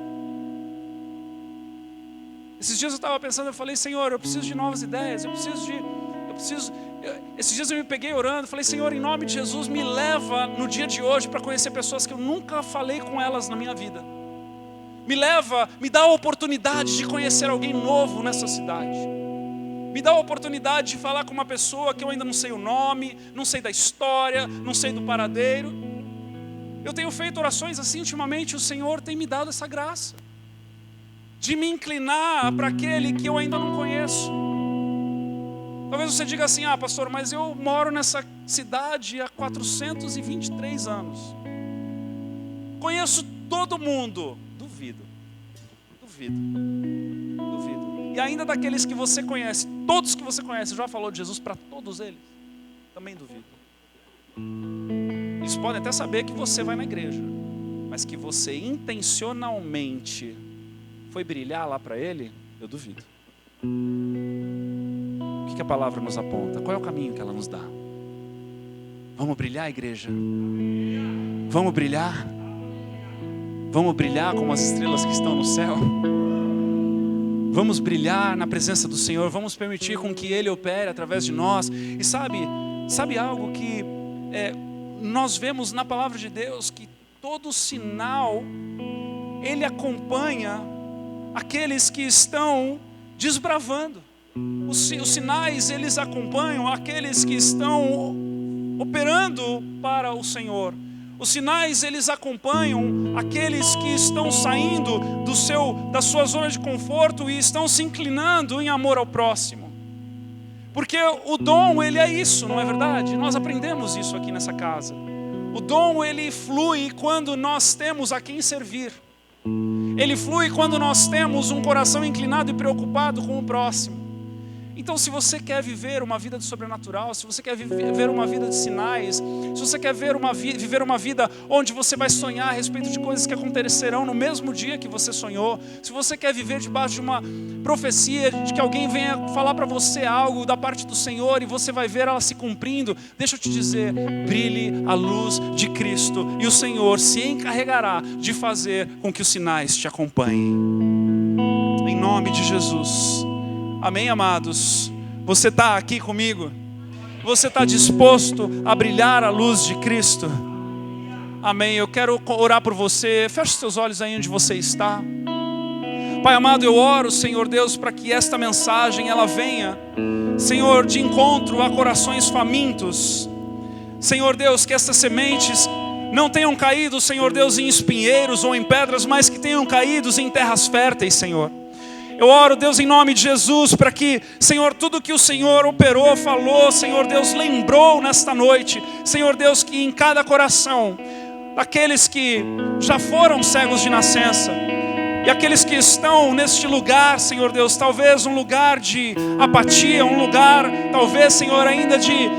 Esses dias eu estava pensando, eu falei: Senhor, eu preciso de novas ideias, esses dias eu me peguei orando, falei: Senhor, em nome de Jesus, me leva no dia de hoje para conhecer pessoas que eu nunca falei com elas na minha vida. Me dá a oportunidade de conhecer alguém novo nessa cidade. Me dá a oportunidade de falar com uma pessoa que eu ainda não sei o nome, não sei da história, não sei do paradeiro. Eu tenho feito orações assim ultimamente, o Senhor tem me dado essa graça de me inclinar para aquele que eu ainda não conheço. Talvez você diga assim: pastor, mas eu moro nessa cidade há 423 anos. Conheço todo mundo. Duvido. E ainda daqueles que você conhece, todos que você conhece, já falou de Jesus para todos eles? Também duvido. Eles podem até saber que você vai na igreja, mas que você intencionalmente foi brilhar lá para ele, eu duvido. O que a palavra nos aponta? Qual é o caminho que ela nos dá? Vamos brilhar, igreja? Vamos brilhar? Vamos brilhar como as estrelas que estão no céu? Vamos brilhar na presença do Senhor? Vamos permitir com que Ele opere através de nós? E sabe algo que nós vemos na palavra de Deus? Que todo sinal, Ele acompanha aqueles que estão desbravando. Os sinais, eles acompanham aqueles que estão operando para o Senhor. Os sinais, eles acompanham aqueles que estão saindo da sua zona de conforto e estão se inclinando em amor ao próximo. Porque o dom, ele é isso, não é verdade? Nós aprendemos isso aqui nessa casa. O dom, ele flui quando nós temos a quem servir. Ele flui quando nós temos um coração inclinado e preocupado com o próximo. Então, se você quer viver uma vida de sobrenatural, se você quer viver uma vida de sinais, se você quer viver uma vida onde você vai sonhar a respeito de coisas que acontecerão no mesmo dia que você sonhou, se você quer viver debaixo de uma profecia, de que alguém venha falar para você algo da parte do Senhor e você vai ver ela se cumprindo, deixa eu te dizer: brilhe a luz de Cristo e o Senhor se encarregará de fazer com que os sinais te acompanhem. Em nome de Jesus. Amém, amados? Você está aqui comigo? Você está disposto a brilhar a luz de Cristo? Amém. Eu quero orar por você. Feche os seus olhos aí onde você está. Pai amado, eu oro, Senhor Deus, para que esta mensagem ela venha, Senhor, de encontro a corações famintos. Senhor Deus, que estas sementes não tenham caído, Senhor Deus, em espinheiros ou em pedras, mas que tenham caído em terras férteis, Senhor. Eu oro, Deus, em nome de Jesus, para que, Senhor, tudo que o Senhor operou, falou, Senhor Deus, lembrou nesta noite, Senhor Deus, que em cada coração, daqueles que já foram cegos de nascença, e aqueles que estão neste lugar, Senhor Deus, talvez um lugar de apatia, um lugar, talvez, Senhor, ainda de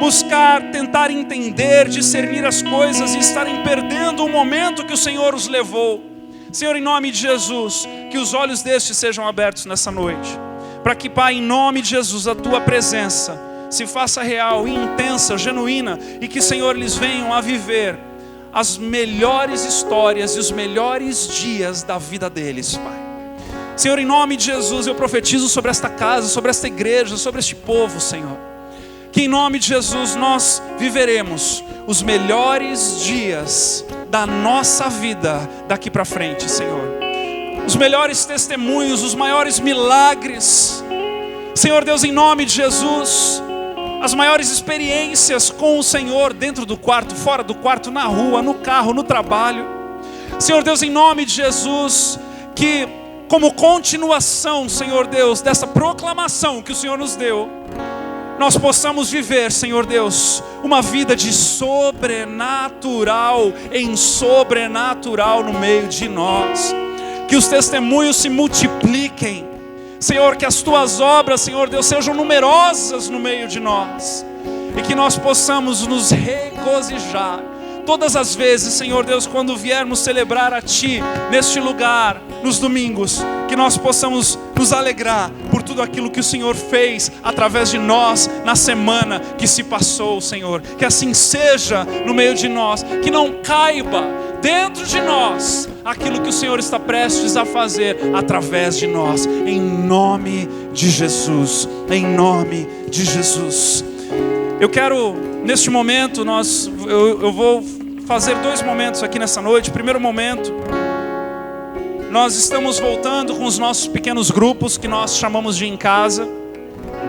buscar, tentar entender, discernir as coisas e estarem perdendo o momento que o Senhor os levou. Senhor, em nome de Jesus, que os olhos destes sejam abertos nessa noite, para que, Pai, em nome de Jesus, a Tua presença se faça real e intensa, genuína, e que, Senhor, eles venham a viver as melhores histórias e os melhores dias da vida deles, Pai. Senhor, em nome de Jesus, eu profetizo sobre esta casa, sobre esta igreja, sobre este povo, Senhor, que em nome de Jesus nós viveremos os melhores dias da nossa vida daqui para frente, Senhor. Os melhores testemunhos, os maiores milagres, Senhor Deus, em nome de Jesus, as maiores experiências com o Senhor dentro do quarto, fora do quarto, na rua, no carro, no trabalho. Senhor Deus, em nome de Jesus, que como continuação, Senhor Deus, dessa proclamação que o Senhor nos deu, nós possamos viver, Senhor Deus, uma vida de sobrenatural em sobrenatural no meio de nós. Que os testemunhos se multipliquem, Senhor, que as tuas obras, Senhor Deus, sejam numerosas no meio de nós, e que nós possamos nos regozijar todas as vezes, Senhor Deus, quando viermos celebrar a Ti neste lugar, nos domingos, que nós possamos nos alegrar por tudo aquilo que o Senhor fez através de nós na semana que se passou, Senhor. Que assim seja no meio de nós, que não caiba dentro de nós aquilo que o Senhor está prestes a fazer através de nós, em nome de Jesus, em nome de Jesus. Eu quero, neste momento, eu vou fazer 2 momentos aqui nessa noite. Primeiro momento, nós estamos voltando com os nossos pequenos grupos, que nós chamamos de Em Casa.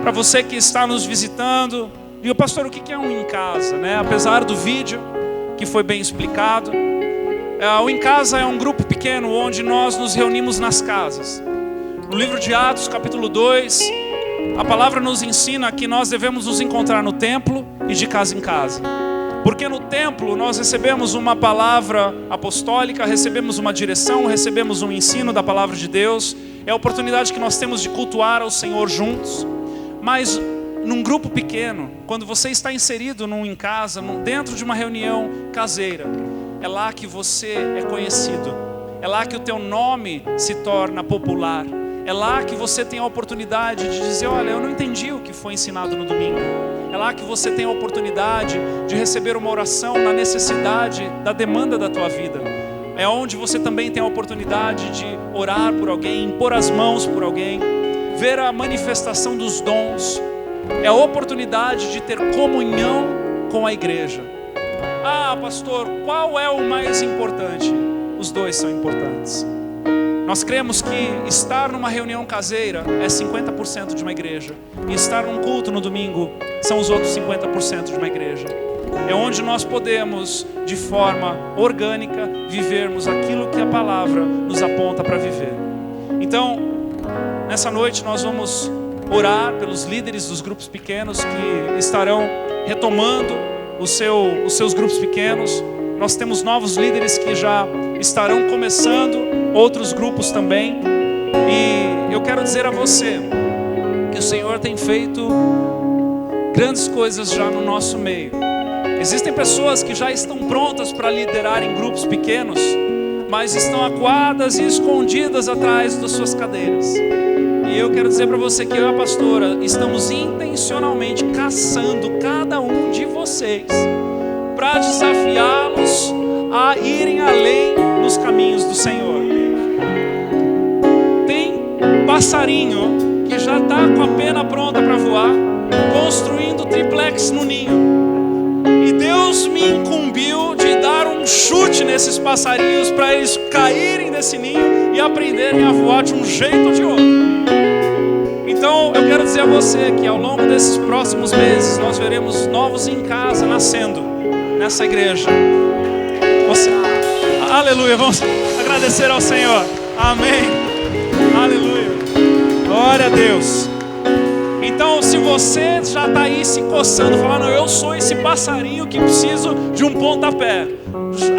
Para você que está nos visitando, diga, pastor, o que é um Em Casa, né? Apesar do vídeo, que foi bem explicado, o Em Casa é um grupo pequeno, onde nós nos reunimos nas casas. No livro de Atos, capítulo 2, a palavra nos ensina que nós devemos nos encontrar no templo e de casa em casa. Porque no templo nós recebemos uma palavra apostólica, recebemos uma direção, recebemos um ensino da palavra de Deus. É a oportunidade que nós temos de cultuar ao Senhor juntos. Mas num grupo pequeno, quando você está inserido em casa, dentro de uma reunião caseira, é lá que você é conhecido. É lá que o teu nome se torna popular. É lá que você tem a oportunidade de dizer, olha, eu não entendi o que foi ensinado no domingo. É lá que você tem a oportunidade de receber uma oração na necessidade, da demanda da tua vida. É onde você também tem a oportunidade de orar por alguém, impor as mãos por alguém, ver a manifestação dos dons. É a oportunidade de ter comunhão com a igreja. Ah, pastor, qual é o mais importante? Os dois são importantes. Nós cremos que estar numa reunião caseira é 50% de uma igreja, e estar num culto no domingo são os outros 50% de uma igreja. É onde nós podemos, de forma orgânica, vivermos aquilo que a palavra nos aponta para viver. Então, nessa noite nós vamos orar pelos líderes dos grupos pequenos que estarão retomando os seus grupos pequenos. Nós temos novos líderes que já estarão começando, outros grupos também. E eu quero dizer a você que o Senhor tem feito grandes coisas já no nosso meio. Existem pessoas que já estão prontas para liderar em grupos pequenos, mas estão acuadas e escondidas atrás das suas cadeiras. E eu quero dizer para você que eu e a pastora estamos intencionalmente caçando cada um de vocês para desafiá-los a irem além nos caminhos do Senhor. Tem passarinho que já está com a pena pronta para voar, construindo triplex no ninho. E Deus me incumbiu de dar um chute nesses passarinhos para eles caírem desse ninho e aprenderem a voar de um jeito ou de outro. Então eu quero dizer a você que ao longo desses próximos meses nós veremos novos Em Casa nascendo nessa igreja. Aleluia, vamos agradecer ao Senhor. Amém. Aleluia. Glória a Deus. Então, se você já está aí se coçando, falando, eu sou esse passarinho que preciso de um pontapé,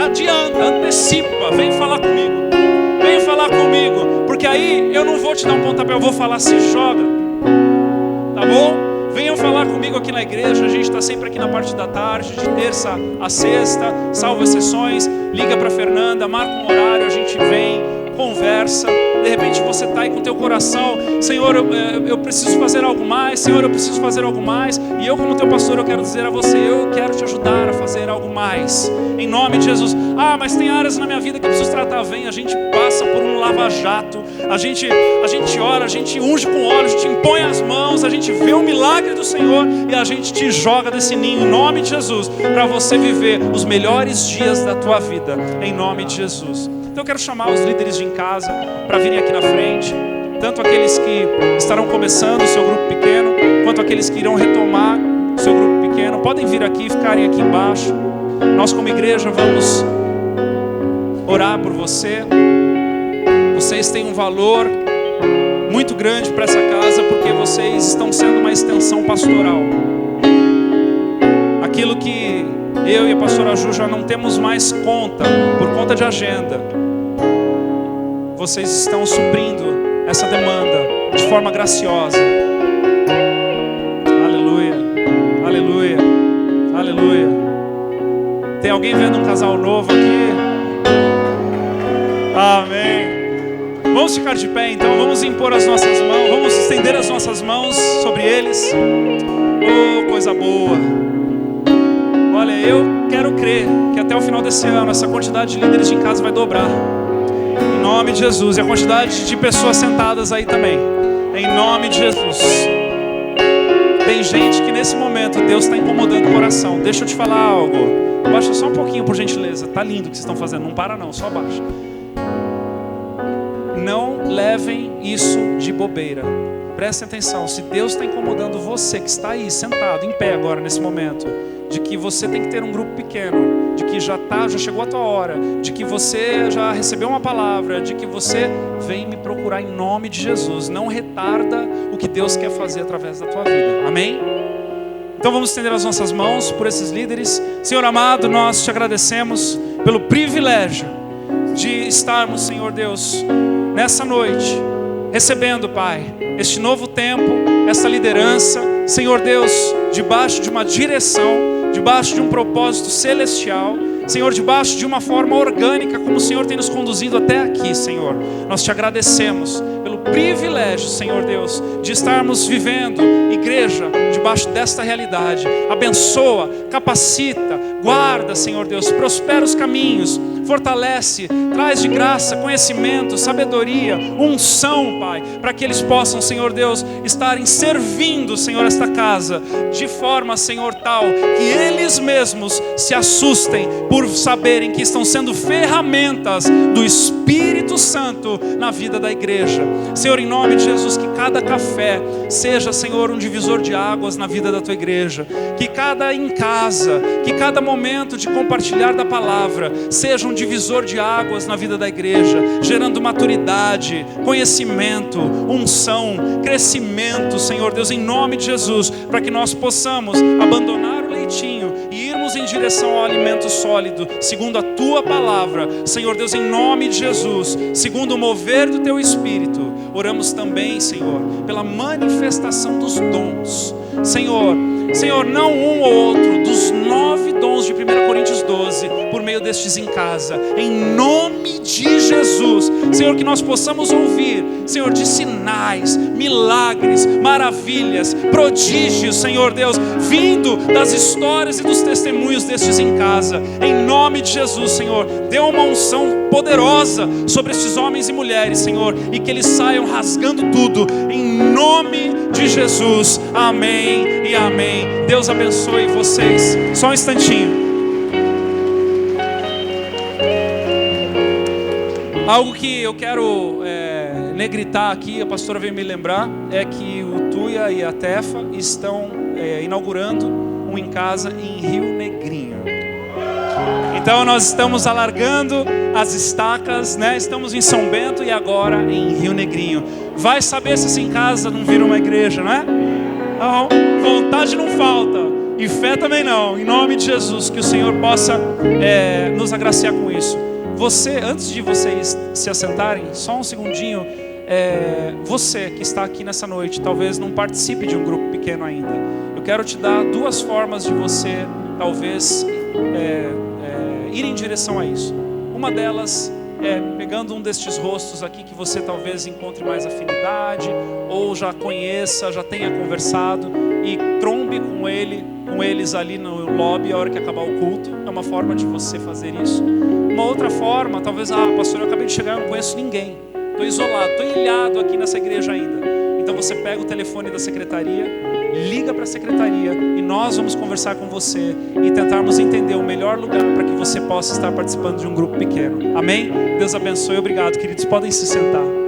adianta, antecipa, vem falar comigo. Vem falar comigo, porque aí eu não vou te dar um pontapé, eu vou falar, se joga. Tá bom? Venham falar comigo aqui na igreja. A gente está sempre aqui na parte da tarde, de terça a sexta, salvo exceções. Liga para Fernanda, marca um horário, a gente vem, conversa. De repente você está aí com o teu coração, Senhor, eu preciso fazer algo mais, Senhor, eu preciso fazer algo mais. E eu, como teu pastor, eu quero dizer a você, eu quero te ajudar a fazer algo mais, em nome de Jesus. Ah, mas tem áreas na minha vida que eu preciso tratar. Vem, a gente passa por um lava-jato, a gente ora, a gente unge com óleo, a gente impõe as mãos, a gente vê o milagre do Senhor e a gente te joga desse ninho, em nome de Jesus, para você viver os melhores dias da tua vida, em nome de Jesus. Então eu quero chamar os líderes de Em Casa para virem aqui na frente. tanto aqueles que estarão começando o seu grupo pequeno, quanto aqueles que irão retomar o seu grupo pequeno. Podem vir aqui, ficarem aqui embaixo. Nós como igreja vamos orar por você. Vocês têm um valor muito grande para essa casa, porque vocês estão sendo uma extensão pastoral. Aquilo que eu e a pastora Ju já não temos mais conta, por conta de agenda, vocês estão suprindo essa demanda de forma graciosa. Aleluia, aleluia, aleluia. Tem alguém vendo um casal novo aqui? Amém. Vamos ficar de pé então, vamos impor as nossas mãos, vamos estender as nossas mãos sobre eles. Oh, coisa boa. Olha, eu quero crer que até o final desse ano essa quantidade de líderes de casa vai dobrar. Em nome de Jesus. E a quantidade de pessoas sentadas aí também. Em nome de Jesus. Tem gente que nesse momento Deus está incomodando o coração. Deixa eu te falar algo. Baixa só um pouquinho, por gentileza. Tá lindo o que vocês estão fazendo. Não para não, só baixa. Não levem isso de bobeira. Prestem atenção. Se Deus está incomodando você que está aí sentado, em pé agora nesse momento, de que você tem que ter um grupo pequeno, de que já chegou a tua hora, de que você já recebeu uma palavra, de que você vem me procurar em nome de Jesus. Não retarda o que Deus quer fazer através da tua vida. Amém? Então vamos estender as nossas mãos por esses líderes. Senhor amado, nós te agradecemos pelo privilégio de estarmos, Senhor Deus, nessa noite, recebendo, Pai, este novo tempo, essa liderança, Senhor Deus, debaixo de uma direção, debaixo de um propósito celestial, Senhor, debaixo de uma forma orgânica, como o Senhor tem nos conduzido até aqui, Senhor. Nós te agradecemos pelo privilégio, Senhor Deus, de estarmos vivendo, igreja, debaixo desta realidade. Abençoa, capacita, guarda, Senhor Deus, prospera os caminhos, fortalece, traz de graça, conhecimento, sabedoria, unção, Pai, para que eles possam, Senhor Deus, estarem servindo, Senhor, esta casa, de forma, Senhor, tal, que eles mesmos se assustem por saberem que estão sendo ferramentas do Espírito Santo na vida da igreja. Senhor, em nome de Jesus, que cada café seja, Senhor, um divisor de águas na vida da tua igreja, que cada em casa, que cada momento de compartilhar da palavra seja um divisor de águas na vida da igreja, gerando maturidade, conhecimento, unção, crescimento, Senhor Deus, em nome de Jesus, para que nós possamos abandonar o leitinho e irmos em direção ao alimento sólido, segundo a tua palavra. Senhor Deus, em nome de Jesus, segundo o mover do teu Espírito, oramos também, Senhor, pela manifestação dos dons. Senhor, não um ou outro, dos 9 dons de 1 Coríntios 12, por meio destes em casa, em nome de Jesus. Senhor, que nós possamos ouvir, Senhor, de sinais, milagres, maravilhas, prodígios, Senhor Deus, vindo das histórias e dos testemunhos destes em casa, em nome de Jesus. Senhor, dê uma unção poderosa sobre estes homens e mulheres, Senhor, e que eles saiam rasgando tudo, em nome de Jesus. Amém e amém. Deus abençoe vocês. Só um instantinho. Algo que eu quero negritar aqui, a pastora veio me lembrar, é que o Tuia e a Tefa estão inaugurando um em casa em Rio Negrinho. Então nós estamos alargando as estacas, né? Estamos em São Bento e agora em Rio Negrinho. Vai saber se em casa não vira uma igreja, não é? Não, vontade não falta e fé também não. Em nome de Jesus, que o Senhor possa nos agraciar com isso. Você, antes de vocês se assentarem, só um segundinho, você que está aqui nessa noite, talvez não participe de um grupo pequeno ainda. Eu quero te dar 2 formas de você, talvez, ir em direção a isso. Uma delas é pegando um destes rostos aqui que você talvez encontre mais afinidade, ou já conheça, já tenha conversado, e trombe com eles ali no lobby a hora que acabar o culto. É uma forma de você fazer isso. Uma outra forma, talvez, pastor, eu acabei de chegar, eu não conheço ninguém, estou isolado, estou ilhado aqui nessa igreja ainda. Então você pega o telefone da secretaria, liga para a secretaria e nós vamos conversar com você e tentarmos entender o melhor lugar para que você possa estar participando de um grupo pequeno. Amém? Deus abençoe. Obrigado, queridos. Podem se sentar.